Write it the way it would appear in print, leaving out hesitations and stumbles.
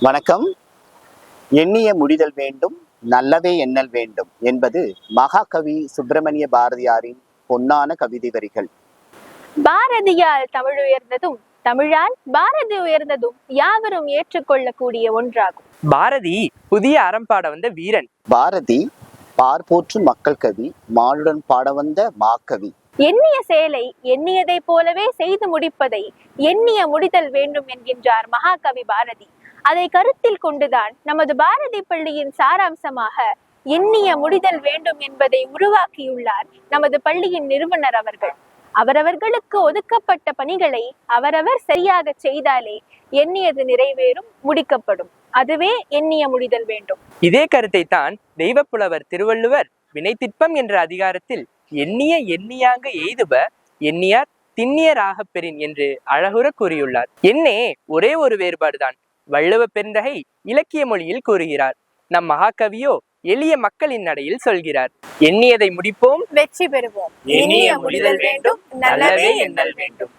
வணக்கம். எண்ணிய முடிதல் வேண்டும், நல்லவே எண்ணல் வேண்டும் என்பது மகாகவி சுப்பிரமணிய பாரதியாரின் பொன்னான கவிதை வரிகள். பாரதியால் தமிழ் உயர்ந்ததும் தமிழால் பாரதி உயர்ந்ததும் யாவரும் ஏற்றுக்கொள்ளக்கூடிய ஒன்றாகும். பாரதி புதிய அறம் பாட வந்த வீரன். பாரதி பார்போற்றும் மக்கள் கவி, மானுடன் பாட வந்த மாக்கவி. எண்ணிய செயலை எண்ணியதை போலவே செய்து முடிப்பதை எண்ணிய முடிதல் வேண்டும் என்கின்றார் மகாகவி பாரதி. அதை கருத்தில் கொண்டுதான் நமது பாரதி பள்ளியின் சாராம்சமாக எண்ணிய முடிதல் வேண்டும் என்பதை உருவாக்கியுள்ளார் நமது பள்ளியின் நிறுவனர் அவர்கள். அவரவர்களுக்கு ஒதுக்கப்பட்ட பணிகளை அவரவர் சரியாக செய்தாலே எண்ணியது நிறைவேறும், முடிக்கப்படும். அதுவே எண்ணிய முடிதல் வேண்டும். இதே கருத்தை தான் தெய்வப்புலவர் திருவள்ளுவர் வினைத்திட்பம் என்ற அதிகாரத்தில் எண்ணிய எண்ணியாங்க எய்துப எண்ணியார் திண்ணியராக பெறின் என்று அழகுற கூறியுள்ளார். எண்ணே ஒரே ஒரு வேறுபாடுதான். வள்ளுவ பெருந்தகை இலக்கிய மொழியில் கூறுகிறார். நம் மகாகவியோ எளிய மக்களின் நடையில் சொல்கிறார். எண்ணியதை முடிப்போம், வெற்றி பெறுவோம். எண்ணிய முடிதல் வேண்டும், நல்லவே எண்ணல் வேண்டும்.